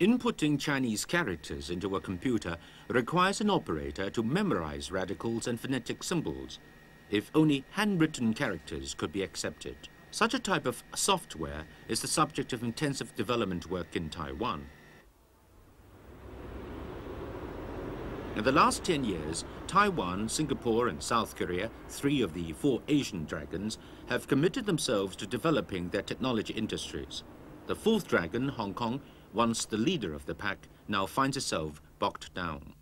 Inputting Chinese characters into a computer requires an operator to memorize radicals and phonetic symbols. If only handwritten characters could be accepted. Such a type of software is the subject of intensive development work in Taiwan. In the last 10 years, Taiwan, Singapore and South Korea, 3 of the 4 Asian dragons, have committed themselves to developing their technology industries. The 4th dragon, Hong Kong, once the leader of the pack, now finds itself bogged down.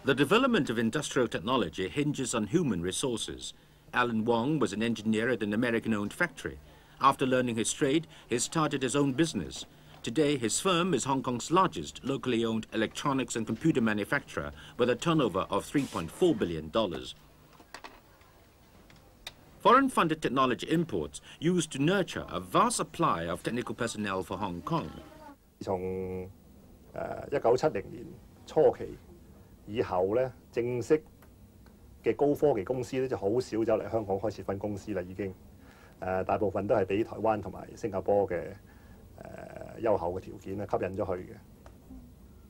The development of industrial technology hinges on human resources. Alan Wong was an engineer at an American-owned factory. After learning his trade, he started his own business. Today, his firm is Hong Kong's largest locally owned electronics and computer manufacturer with a turnover of $3.4 billion. Foreign-funded technology imports used to nurture a vast supply of technical personnel for Hong Kong. 從1970年初期以後咧，正式嘅高科技公司咧就好少走嚟香港開設分公司啦，已經。大部分都係俾台灣同埋新加坡嘅優厚嘅條件咧吸引咗去嘅。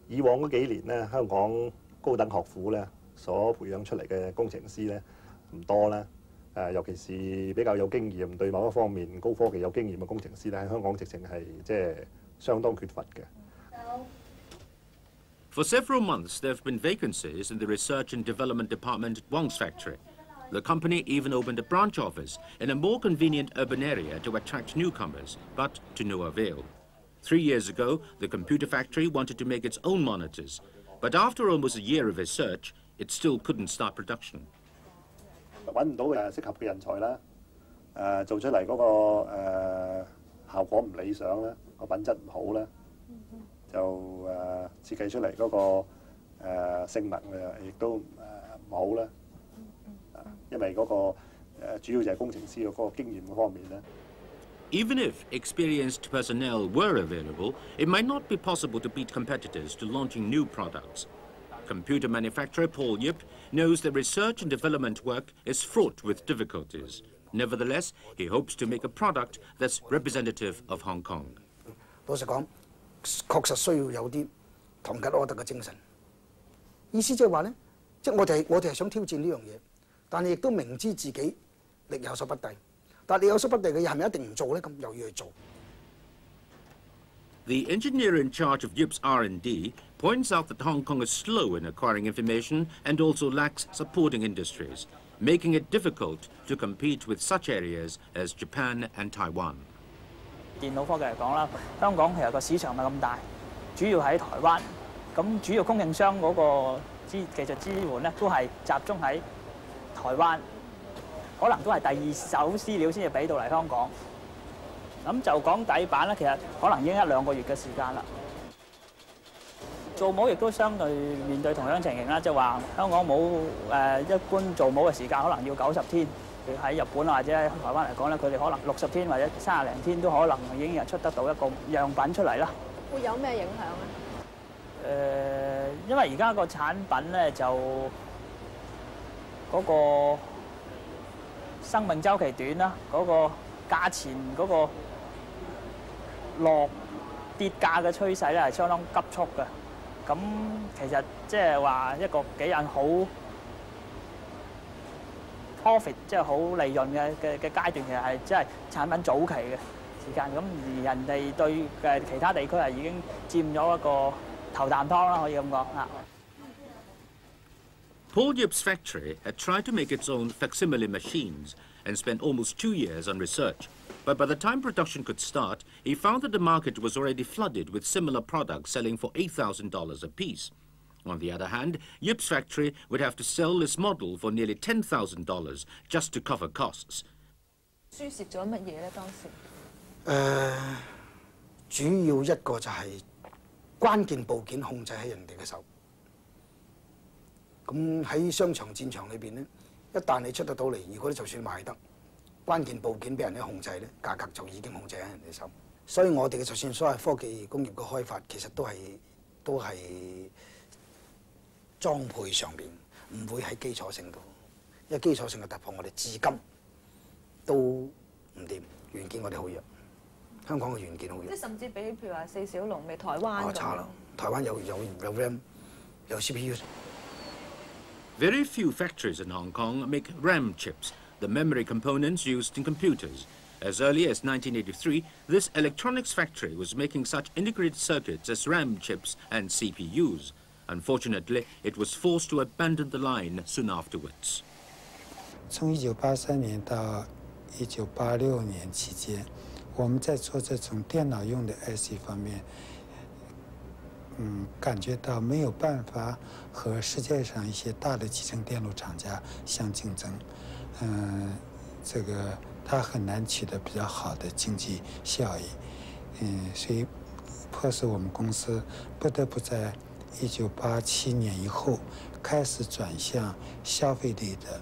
以往嗰幾年咧，香港高等學府咧所培養出嚟嘅工程師咧唔多啦。尤其是比較有經驗，對某一方面高科技有經驗嘅工程師咧，喺香港直情係即係相當缺乏嘅。For several months, there have been vacancies in the research and development department at Wong's factory. The company even opened a branch office in a more convenient urban area to attract newcomers, but to no avail. 3 years ago, the computer factory wanted to make its own monitors, but after almost a year of research, it still couldn't start production. 揾唔到適合嘅人才啦，做出嚟嗰個效果唔理想啦，個品質唔好啦，就設計出嚟嗰個性能亦都唔好啦，因為嗰個主要就係工程師嗰個經驗嗰方面咧。Even if experienced personnel were available, it might not be possible to beat competitors to launching new products. Computer manufacturer Paul Yip knows that research and development work is fraught with difficulties. Nevertheless, he hopes to make a product that's representative of Hong Kong. 老實講，確實需要有啲唐吉訶德嘅精神。意思即係話咧，即係我哋係想挑戰呢樣嘢，但係亦都明知自己力有所不逮。但係力有所不逮嘅嘢係咪一定唔做咧？咁又要去做。The engineer in charge of Yip's R&D points out that Hong Kong is slow in acquiring information and also lacks supporting industries, making it difficult to compete with such areas as Japan and Taiwan. 電腦科技嚟講啦，香港其實個市場唔係咁大，主要喺台灣。咁主要供應商嗰個技術支援咧，都係集中喺台灣，可能都係第二手資料先至俾到嚟香港。咁就講底板咧，其實可能已經1、2個月嘅時間啦。做模亦都相對面對同樣情形啦，即係話香港模一般做模嘅時間可能要90天，喺日本或者喺台灣嚟講咧，佢哋可能60天或者30零天都可能已經出得到一個樣品出嚟啦。會有咩影響咧？因為而家個產品咧就嗰個生命週期短啦，嗰個價錢嗰個跌價嘅趨勢咧係相當急速嘅。咁其實即係話一個幾人好 profit， 即係好利潤嘅階段，其實係即係產品早期嘅時間。咁而人哋對其他地區係已經佔咗一個頭啖湯啦，可以咁講啊。Paul Yip's factory had tried to make its own facsimile machines and spent almost 2 years on research. But by the time production could start, he found that the market was already flooded with similar products selling for $8,000 apiece. On the other hand, Yip's factory would have to sell this model for nearly $10,000 just to cover costs. 輸蝕咗乜嘢咧？當時主要一個就係關鍵部件控制喺人哋嘅手。咁喺商場戰場裏邊咧，一旦你出得到嚟，如果你就算賣得，關鍵部件俾人哋控制咧，價格就已經控制喺人哋手。所以我哋嘅就算所謂科技工業嘅開發，其實都係裝配上邊，唔會喺基礎性度，因為基礎性嘅突破我哋至今都唔掂，軟件我哋好弱，香港嘅軟件好弱。即係甚至比譬如話四小龍咪台灣咁。差啦，台灣有 RAM， 有 CPU。 Very few factories in Hong Kong make RAM chips, the memory components used in computers. As early as 1983, this electronics factory was making such integrated circuits as RAM chips and CPUs. Unfortunately, it was forced to abandon the line soon afterwards. 从1983年到1986年期间，我们在做这种电脑用的 IC 方面，感觉到没有办法和世界上一些大的集成电路厂家相竞争。这个它很难取得比较好的经济效益。所以迫使我们公司不得不在1987年以后开始转向消费类的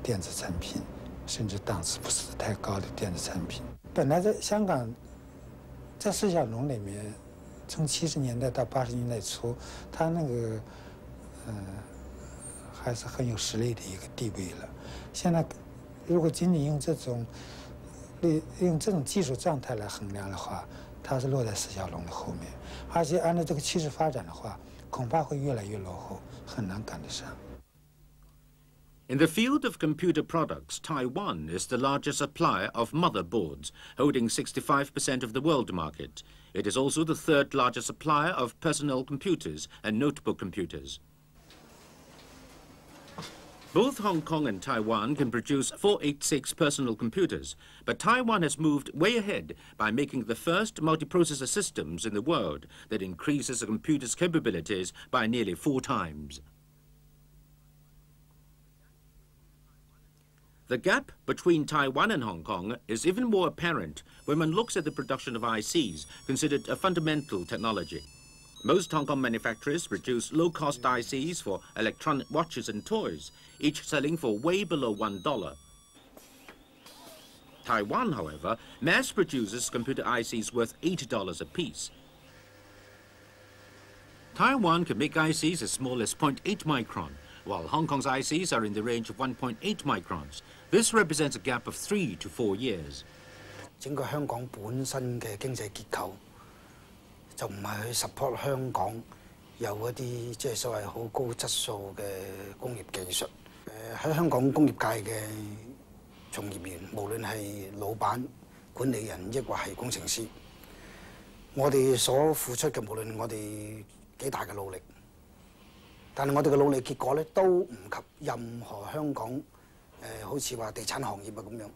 电子产品，甚至档次不是太高的电子产品。本来在香港，在四小龙里面，从70年代到80年代初，它那个还是很有实力的一个地位了。现在，如果仅仅用这种技术状态来衡量的话，它是落在四小龙的后面，而且按照这个趋势发展的话，恐怕会越来越落后，很难赶得上。 In the field of computer products, Taiwan is the largest supplier of motherboards, holding 65% of the world market. It is also the third largest supplier of personal computers and notebook computers. Both Hong Kong and Taiwan can produce 486 personal computers, but Taiwan has moved way ahead by making the first multiprocessor systems in the world that increases a computer's capabilities by nearly 4 times. The gap between Taiwan and Hong Kong is even more apparent when one looks at the production of ICs, considered a fundamental technology. Most Hong Kong manufacturers produce low-cost ICs for electronic watches and toys, each selling for way below $1. Taiwan, however, mass produces computer ICs worth $80 apiece. Taiwan can make ICs as small as 0.8 micron, while Hong Kong's ICs are in the range of 1.8 microns. This represents a gap of 3 to 4 years. 整個香港本身嘅經濟結構就唔係去 support 香港有一啲即係所謂好高質素嘅工業技術。喺香港工業界嘅從業員，無論係老闆、管理人，抑或係工程師，我哋所付出嘅，無論我哋幾大嘅努力。 但係我哋嘅努力結果咧，都唔及任何香港好似話地產行業啊咁樣，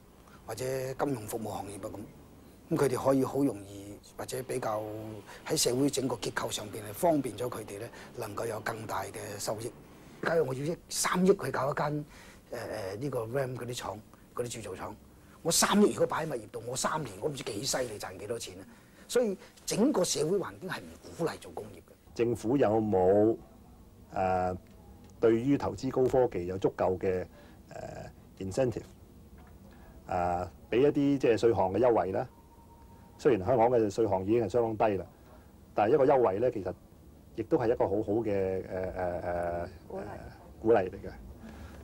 或者金融服務行業啊咁。咁佢哋可以好容易或者比較喺社會整個結構上邊係方便咗佢哋咧，能夠有更大嘅收益。假如我要3億去搞一間呢個 RAM 嗰啲廠、嗰啲鑄造廠，我3億如果擺喺物業度，我3年我唔知幾犀利賺幾多錢啊！所以整個社會環境係唔鼓勵做工業嘅。政府有冇？ 對於投資高科技有足夠嘅incentive， 俾一啲即係稅項嘅優惠啦。雖然香港嘅稅項已經係相當低啦，但係一個優惠咧，其實亦都係一個好好嘅鼓勵嚟嘅。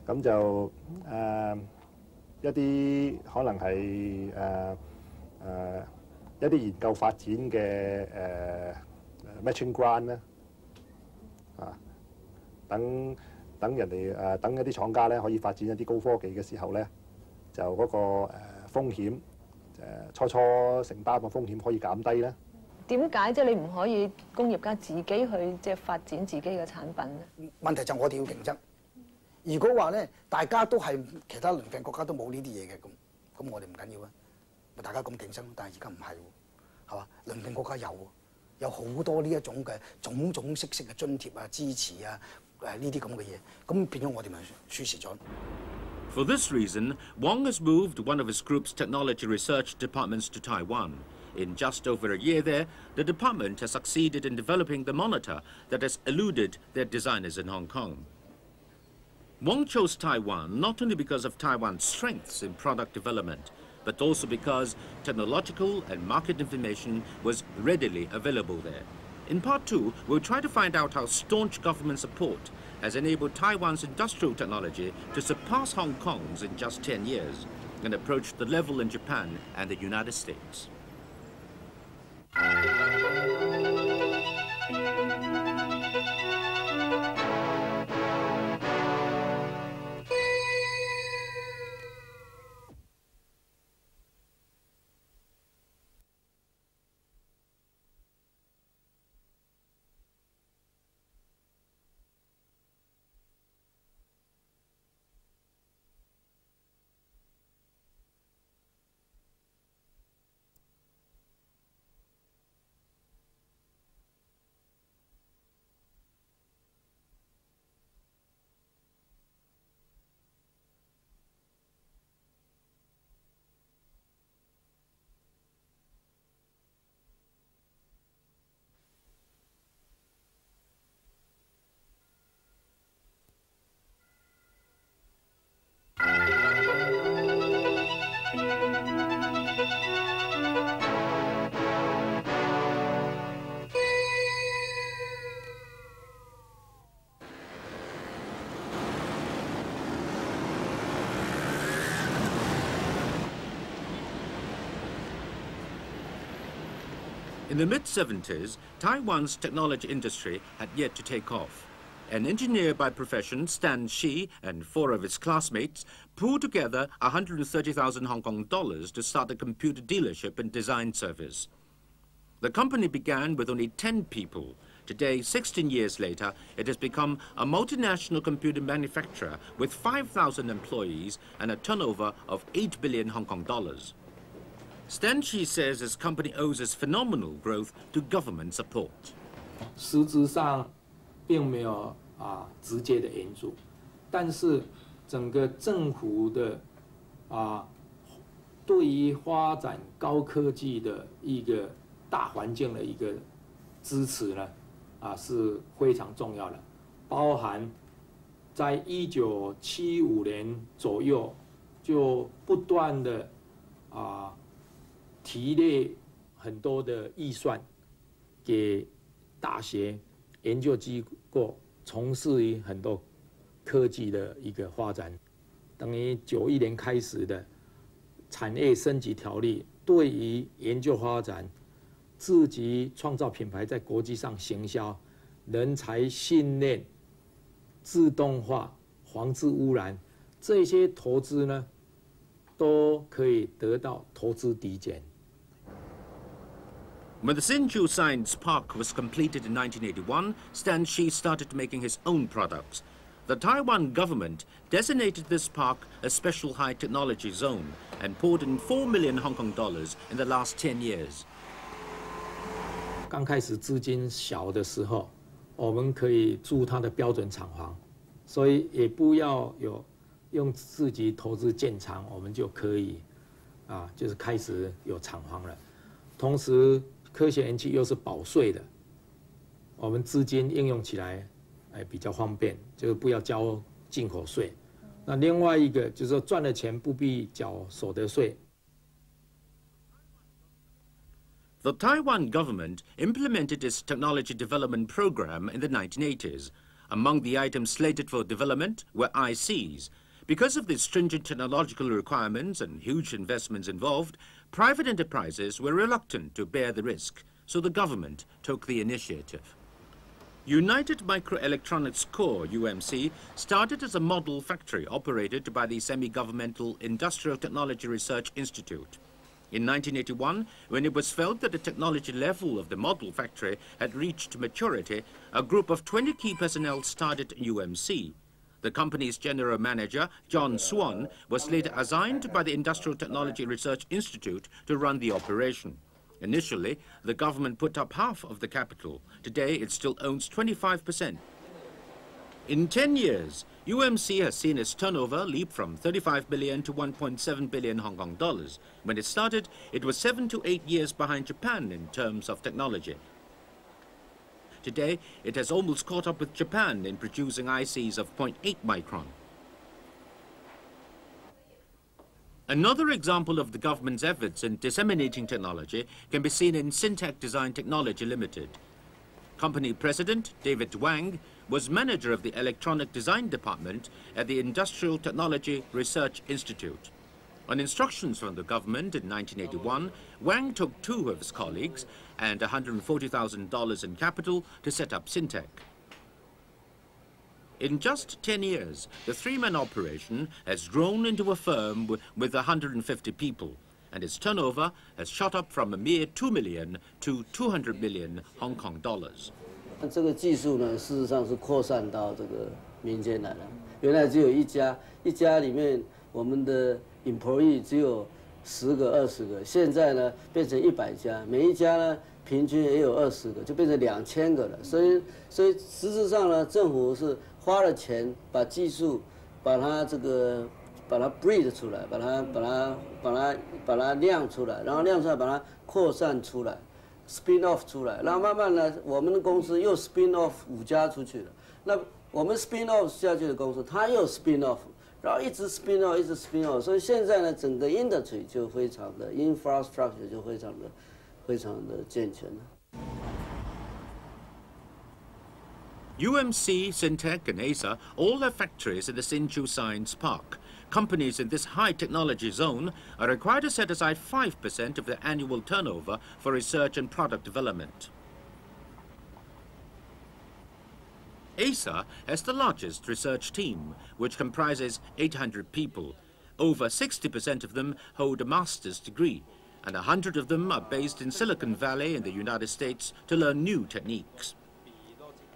咁就一啲可能係一啲研究發展嘅matching grant 咧，等人哋等一啲廠家咧可以發展一啲高科技嘅時候咧，就嗰個風險初承擔嘅風險可以減低咧。點解即係你唔可以工業家自己去即係發展自己嘅產品咧？問題就我哋要競爭。如果話咧大家都係其他鄰近國家都冇呢啲嘢嘅咁我哋唔緊要啊，咪大家咁競爭。但係而家唔係喎，係嘛？鄰近國家有好多呢一種嘅種種式式嘅津貼啊、支持啊。 呢啲咁嘅嘢，咁變咗我哋咪輸蝕咗。For this reason, Wong has moved one of his group's technology research departments to Taiwan. In just over a year there, the department has succeeded in developing the monitor that has eluded their designers in Hong Kong. Wong chose Taiwan not only because of Taiwan's strengths in product development, but also because technological and market information was readily available there. In part 2, we'll try to find out how staunch government support has enabled Taiwan's industrial technology to surpass Hong Kong's in just 10 years. and approached the level in Japan and the United States. In the mid-70s, Taiwan's technology industry had yet to take off. An engineer by profession, Stan Shi, and 4 of his classmates pooled together 130,000 Hong Kong dollars to start a computer dealership and design service. The company began with only 10 people. Today, 16 years later, it has become a multinational computer manufacturer with 5,000 employees and a turnover of 8 billion Hong Kong dollars. Stan Shi says his company owes its phenomenal growth to government support. 实质上并没有直接的援助，但是整个政府的对于发展高科技的一个大环境的一个支持呢是非常重要的，包含在1975年左右就不断的提列很多的预算给大学研究机构从事于很多科技的一个发展，等于91年开始的产业升级条例，对于研究发展、自己创造品牌在国际上行销、人才训练、自动化、防治污染这些投资呢，都可以得到投资抵减。 When the Hsinchu Science Park was completed in 1981, Stan Shi started making his own products. The Taiwan government designated this park a special high technology zone and poured in 4 million Hong Kong dollars in the last 10 years. 刚开始资金小的时候，我们可以租它的标准厂房，所以也不要用自己投资建厂，我们就可以就是开始有厂房了。同时， 科学园区又是保税的，我们资金应用起来，比较方便，就是不要交进口税。那另外一个就是说赚了钱不必缴所得税。The Taiwan government implemented its technology development program in the 1980s. Among the items slated for development were ICs. Because of the stringent technological requirements and huge investments involved, private enterprises were reluctant to bear the risk, so the government took the initiative. United Microelectronics Corp, UMC, started as a model factory operated by the Semi-Governmental Industrial Technology Research Institute. In 1981, when it was felt that the technology level of the model factory had reached maturity, a group of 20 key personnel started UMC. The company's general manager, John Swan, was later assigned by the Industrial Technology Research Institute to run the operation. Initially, the government put up half of the capital. Today, it still owns 25%. In 10 years, UMC has seen its turnover leap from 35 billion to 1.7 billion Hong Kong dollars. When it started, it was 7 to 8 years behind Japan in terms of technology. Today, it has almost caught up with Japan in producing ICs of 0.8 micron. Another example of the government's efforts in disseminating technology can be seen in Syntec Design Technology Limited. Company president David Wang was manager of the electronic design department at the Industrial Technology Research Institute. On instructions from the government in 1981, Wang took 2 of his colleagues and $140,000 in capital to set up Syntec. In just 10 years, the 3-man operation has grown into a firm with 150 people, and its turnover has shot up from a mere 2 million to 200 million Hong Kong dollars. 这个技术呢，事实上是扩散到这个民间来了。原来只有一家，一家里面我们的 employee 只有10个、20个，现在呢变成100家，每一家呢平均也有20个，就变成2000个了。所以实质上呢，政府是花了钱把技术，把它 breed 出来，把它酿出来，然后酿出来把它扩散出来 ，spin off 出来，然后慢慢呢，我们的公司又 spin off 5家出去了。那我们 spin off 下去的公司，它又 spin off， 然后一直 spin off， 一直 spin off， 所以现在呢，整个 industry 就非常的 infrastructure 就非常的健全了。 UMC, Syntec and Acer all have factories in the Hsinchu Science Park. Companies in this high technology zone are required to set aside 5% of their annual turnover for research and product development. Acer has the largest research team, which comprises 800 people. Over 60% of them hold a master's degree, and 100 of them are based in Silicon Valley in the United States to learn new techniques.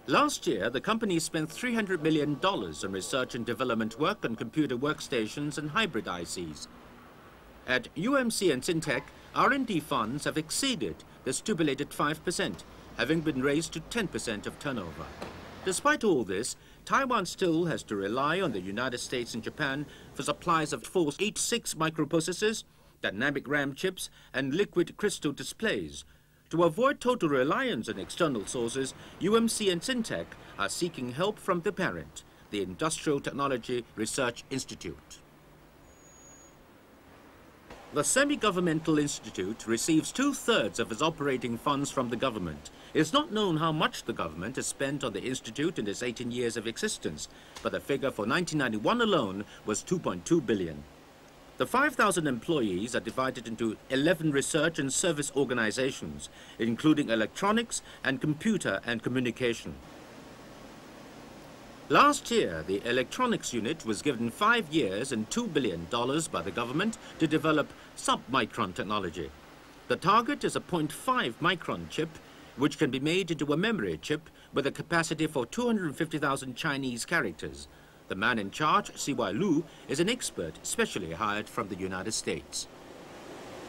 Last year, the company spent $300 million on research and development work on computer workstations and hybrid ICs. At UMC and Syntec, R&D funds have exceeded the stipulated 5%, having been raised to 10% of turnover. Despite all this, Taiwan still has to rely on the United States and Japan for supplies of 486 microprocessors, dynamic RAM chips, and liquid crystal displays. To avoid total reliance on external sources, UMC and Syntec are seeking help from the parent, the Industrial Technology Research Institute. The semi-governmental institute receives 2/3 of its operating funds from the government. It's not known how much the government has spent on the institute in its 18 years of existence, but the figure for 1991 alone was 2.2 billion. The 5,000 employees are divided into 11 research and service organizations, including electronics and computer and communication. Last year, the electronics unit was given 5 years and $2 billion by the government to develop sub-micron technology. The target is a 0.5 micron chip, which can be made into a memory chip with a capacity for 250,000 Chinese characters. The man in charge, Josiah Lau, is an expert specially hired from the United States.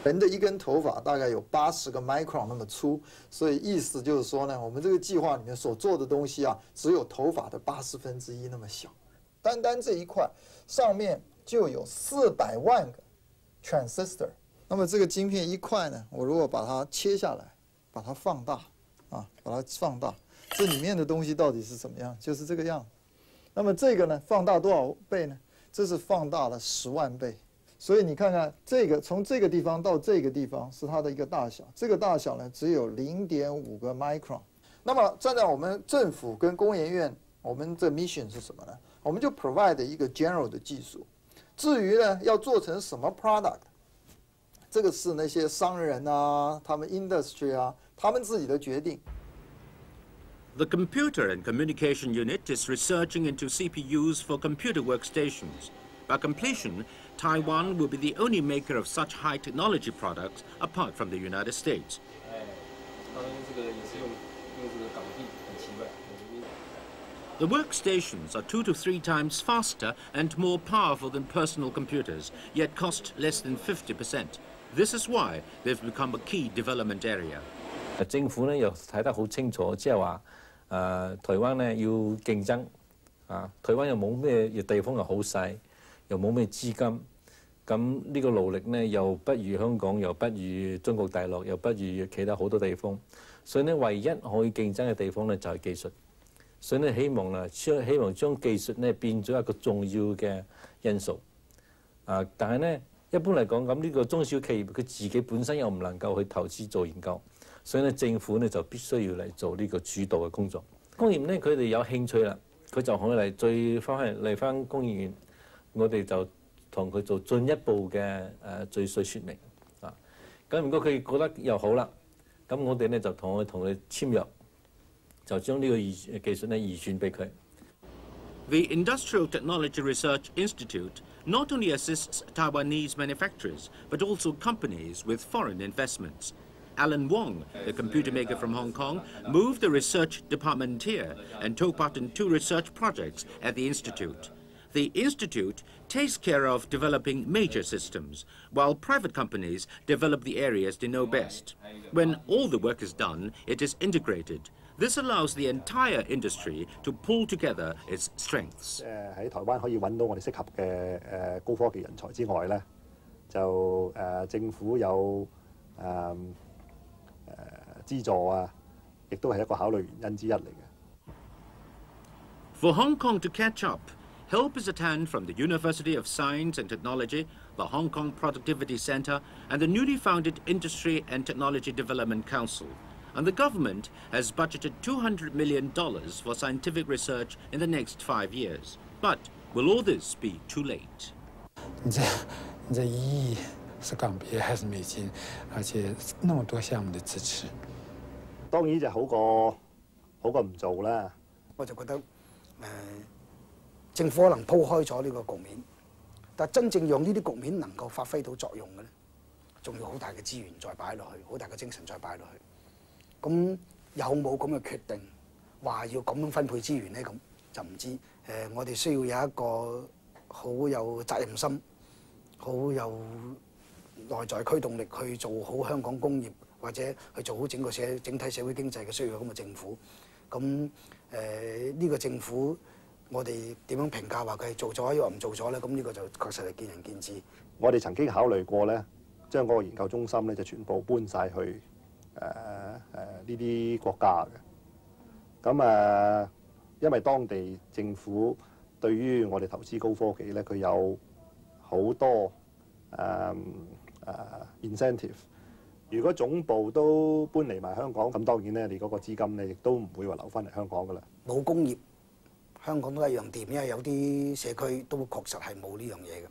人的一根头发大概有80个 micron 那么粗，所以意思就是说呢，我们这个计划里面所做的东西啊，只有头发的1/80那么小。单单这一块上面就有400万个 transistor。那么这个晶片一块呢，我如果把它切下来，把它放大，把它放大，这里面的东西到底是怎么样？就是这个样。那么这个呢，放大多少倍呢？这是放大了10万倍。 所以你看看这个，从这个地方到这个地方是它的一个大小，这个大小呢只有0.5个 micron。那么站在我们政府跟工研院，我们的 mission 是什么呢？我们就 provide 一个 general 的技术。至于呢要做成什么 product， 这个是那些商人啊，他们 industry 啊，他们自己的决定。 The Computer and Communication Unit is researching into CPUs for computer workstations. By completion, Taiwan will be the only maker of such high technology products apart from the United States. The workstations are 2 to 3 times faster and more powerful than personal computers, yet cost less than 50%. This is why they've become a key development area. 政府呢又睇得好清楚，即係話台灣呢要競爭台灣又冇咩地方又好細，又冇咩資金，咁呢個勞力呢又不如香港，又不如中國大陸，又不如其他好多地方，所以呢唯一可以競爭嘅地方呢就係技術，所以呢希望將技術呢變咗一個重要嘅因素，但係呢一般嚟講，咁呢個中小企業佢自己本身又唔能夠去投資做研究。 所以呢，政府呢就必須要嚟做呢個主導嘅工作。工業呢，佢哋有興趣啦，佢就可以嚟翻工業園，我哋就同佢做進一步嘅敘述説明啊。咁如果佢覺得又好啦，咁我哋咧就同佢簽約，就將呢個技術咧移轉俾佢。The Industrial Technology Research Institute not only assists Taiwanese manufacturers, but also companies with foreign investments. Alan Wong, the computer maker from Hong Kong, moved the research department here and took part in 2 research projects at the Institute. The Institute takes care of developing major systems, while private companies develop the areas they know best. When all the work is done, it is integrated. This allows the entire industry to pull together its strengths. 喺台灣可以揾到我哋適合嘅高科技人才之外咧，就政府有資助啊，亦都係一個考慮原因之一嚟嘅。For Hong Kong to catch up, help is at hand from the University of Science and Technology, the Hong Kong Productivity Centre, and the newly founded Industry and Technology Development Council. And the government has budgeted $200 million for scientific research in the next 5 years. But will all this be too late? 你这1亿是港币还是美金？而且那么多项目的支持，當然就好過唔做啦。我就覺得政府可能鋪開咗呢個局面，但真正讓呢啲局面能夠發揮到作用嘅咧，仲要好大嘅資源再擺落去，好大嘅精神再擺落去。咁有冇咁嘅決定話要咁樣分配資源咧？咁就唔知。我哋需要有一個好有責任心、好有內在驅動力去做好香港工業，或者去做好整體社會經濟嘅需要咁嘅政府。咁呢個政府，我哋點樣評價話佢係做咗，抑或唔做咗咧？咁呢個就確實係見仁見智。我哋曾經考慮過咧，將嗰個研究中心咧就全部搬晒去呢啲國家嘅。咁因為當地政府對於我哋投資高科技咧，佢有好多incentive。如果總部都搬嚟埋香港，咁當然咧，你嗰個資金咧亦都唔會話留翻嚟香港噶啦。冇工業，香港都一樣掂，因為有啲社區都確實係冇呢樣嘢嘅。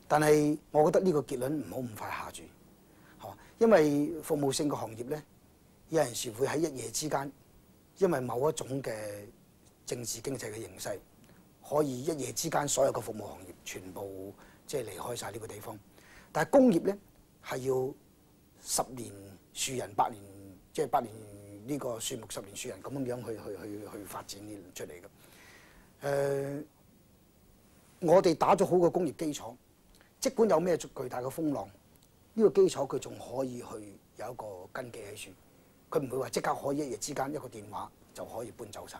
但係我覺得呢個結論唔好咁快下住，因為服務性嘅行業咧，有陣時會喺一夜之間，因為某一種嘅政治經濟嘅形勢，可以一夜之間所有嘅服務行業全部即係離開晒呢個地方。但係工業咧係要10年樹人8年，即係8年呢個樹木10年樹人咁樣去發展呢出嚟嘅。我哋打咗好個工業基礎，即管有咩巨大嘅風浪，呢個基礎佢仲可以去有一個根基喺處，佢唔會話即刻可以一夜之間一個電話就可以搬走晒。